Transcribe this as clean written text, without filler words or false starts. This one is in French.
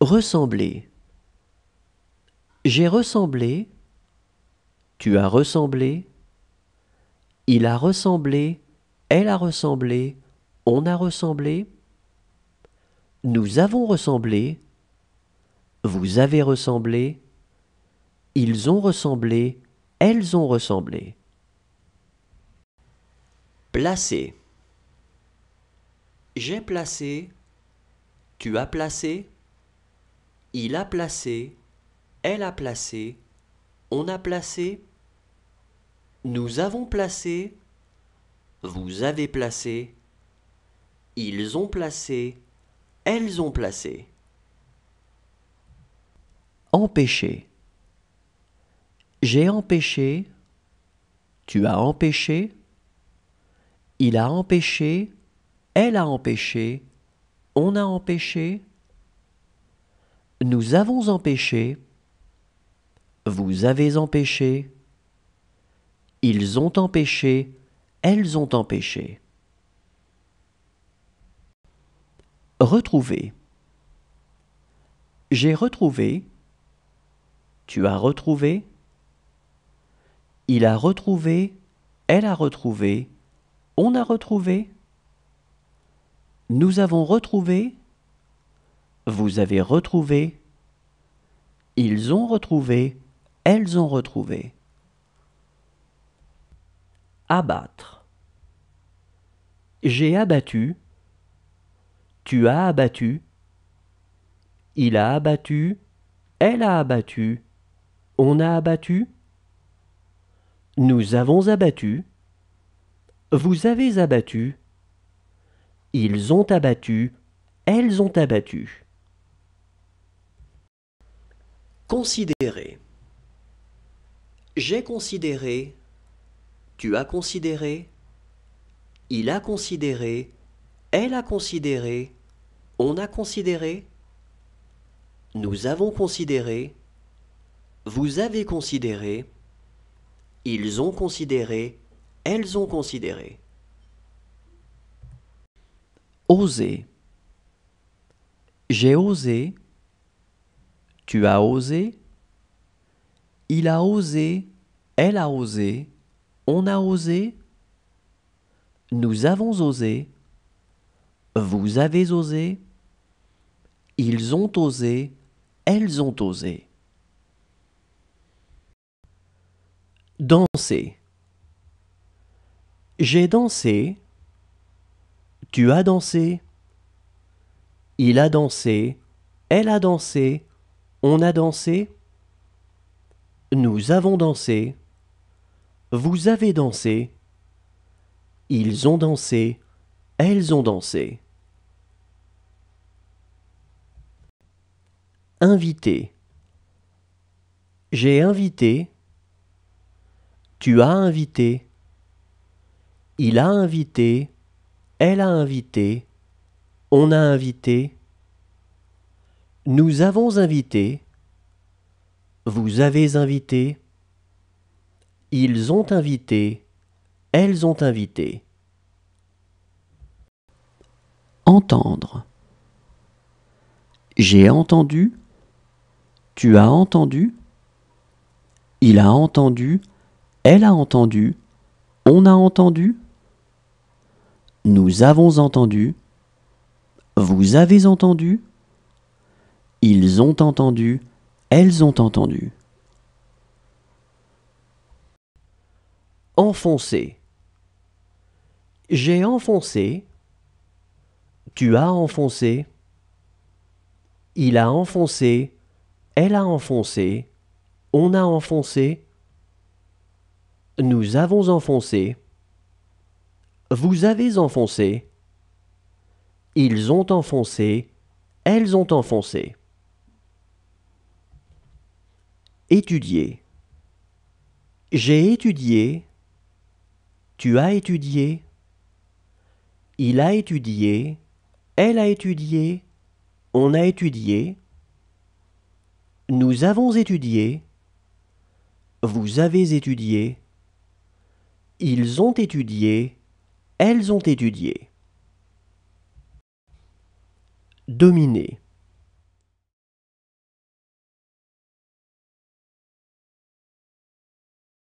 Ressembler. J'ai ressemblé, tu as ressemblé, il a ressemblé, elle a ressemblé, on a ressemblé, nous avons ressemblé, vous avez ressemblé, ils ont ressemblé, elles ont ressemblé. Placer. J'ai placé, tu as placé, il a placé, elle a placé, on a placé, nous avons placé, vous avez placé, ils ont placé, elles ont placé. Empêcher. J'ai empêché, tu as empêché, il a empêché, elle a empêché, on a empêché, nous avons empêché, vous avez empêché, ils ont empêché, elles ont empêché. Retrouver. J'ai retrouvé, tu as retrouvé, il a retrouvé, elle a retrouvé, on a retrouvé, nous avons retrouvé, vous avez retrouvé, ils ont retrouvé, elles ont retrouvé. Abattre. J'ai abattu, tu as abattu, il a abattu, elle a abattu, on a abattu, nous avons abattu, vous avez abattu, ils ont abattu, elles ont abattu. Considérer. J'ai considéré, tu as considéré, il a considéré, elle a considéré, on a considéré, nous avons considéré, vous avez considéré, ils ont considéré, elles ont considéré. Oser. J'ai osé, tu as osé, il a osé, elle a osé, on a osé, nous avons osé, vous avez osé, ils ont osé, elles ont osé. Danser. J'ai dansé, tu as dansé, il a dansé, elle a dansé, on a dansé, nous avons dansé, vous avez dansé, ils ont dansé, elles ont dansé. Inviter. J'ai invité, tu as invité, il a invité, elle a invité, on a invité, nous avons invité, vous avez invité, ils ont invité, elles ont invité. Entendre. J'ai entendu, tu as entendu, il a entendu, elle a entendu, on a entendu, nous avons entendu, vous avez entendu, ils ont entendu, elles ont entendu. Enfoncer. J'ai enfoncé, tu as enfoncé, il a enfoncé, elle a enfoncé, on a enfoncé, nous avons enfoncé, vous avez enfoncé, ils ont enfoncé, elles ont enfoncé. Étudier. J'ai étudié, tu as étudié, il a étudié, elle a étudié, on a étudié, nous avons étudié, vous avez étudié, ils ont étudié, elles ont étudié. Dominer.